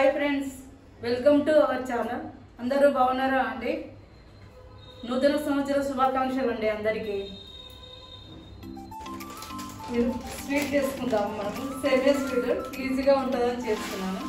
Hi friends, welcome to our channel. అందరూ బాగున్నారా అండి? నూతన సంవత్సర శుభాకాంక్షలు అండి అందరికీ. మీరు స్వీట్ చేసుకుందాము. మనకు సేమియా స్వీట్ ఈజీగా ఉంటుందని చేస్తున్నాను.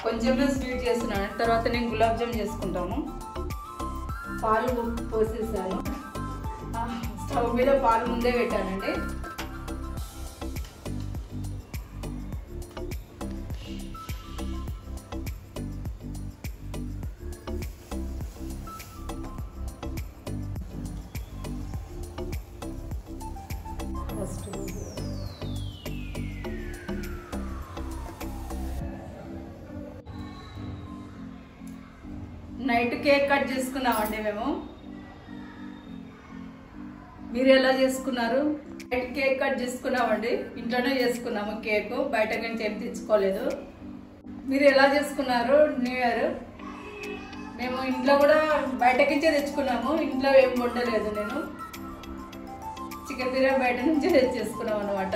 కొంచెమే స్వీట్ చేస్తున్నాను. తర్వాత నేను గులాబ్ జామ్ చేసుకుంటాము. పాలు పోసేసాను. స్టవ్ మీద పాలు ముందే పెట్టానండి. ఫస్ట్ నైట్ కేక్ కట్ చేసుకున్నామండి మేము. మీరు ఎలా చేసుకున్నారు? నైట్ కేక్ కట్ చేసుకున్నామండి. ఇంట్లోనే చేసుకున్నాము కేక్, బయట నుంచి ఏం తెచ్చుకోలేదు. మీరు ఎలా చేసుకున్నారు న్యూ ఇయర్? మేము ఇంట్లో కూడా బయటకించే తెచ్చుకున్నాము. ఇంట్లో ఏం వండలేదు. నేను చికెన్ బిర్యానీ బయట నుంచే తెచ్చేసుకున్నాం అనమాట.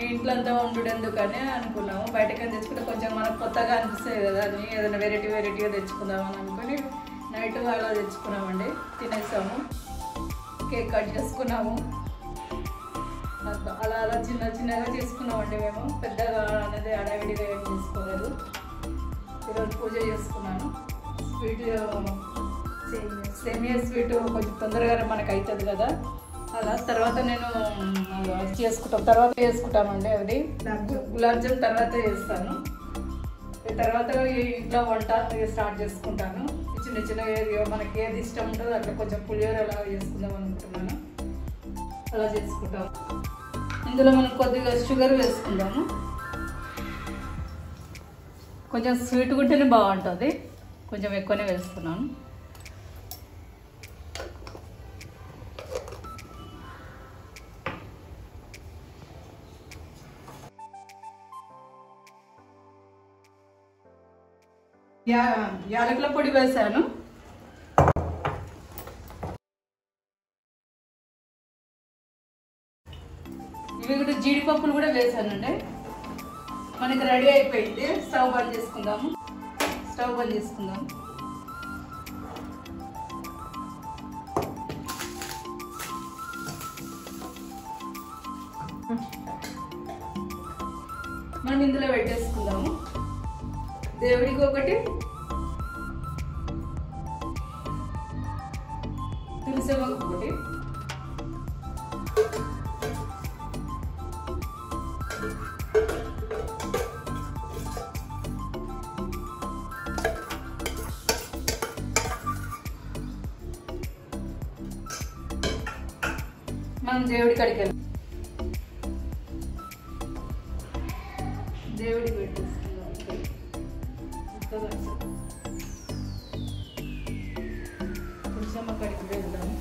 ఇంట్లో అంతా వండుడు ఎందుకని అనుకున్నాము. బయటకని తెచ్చుకుంటే కొంచెం మనకు కొత్తగా అనిపిస్తుంది కదా అని ఏదైనా వెరైటీగా తెచ్చుకుందామని అనుకుని నైట్ అలా తెచ్చుకున్నామండి. తినేసాము, కేక్ కట్ చేసుకున్నాము. అలా చిన్నగా చేసుకున్నామండి మేము. పెద్దగా అనేది అడవిడిగా ఏం చేసుకోలేదు. ఈరోజు పూజ చేసుకున్నాను. స్వీట్ సేమియా స్వీట్ కొంచెం తొందరగా మనకు అవుతుంది కదా, అలా తర్వాత నేను చేసుకుంటామండి. అది గులాబ్ జామ్ తర్వాత చేస్తాను. తర్వాత ఇంట్లో వంట స్టార్ట్ చేసుకుంటాను. చిన్న మనకి ఏది ఇష్టం ఉంటుందో అట్లా కొంచెం పులిహోర అలా చేసుకుందాం అనుకుంటున్నాను. అలా చేసుకుంటాము. ఇందులో మనం కొద్దిగా షుగర్ వేసుకుందాము. కొంచెం స్వీట్గా ఉంటేనే బాగుంటుంది. కొంచెం ఎక్కువనే వేస్తున్నాను. యాలకుల పొడి వేసాను. ఇవి కూడా జీడిపప్పులు కూడా వేసానండి. మనకి రెడీ అయిపోయింది. స్టవ్ బంద్ చేసుకుందాము. మనం ఇందులో పెట్టేసుకుందాము. దేవుడికి ఒకటి, తులసిమ్మకు ఒకటి. మనం దేవుడి కాడికి వెళ్ళాం. దేవుడికి పెట్టేసుకుందాం. తులసమ్మ కాడికి వెళ్దాము.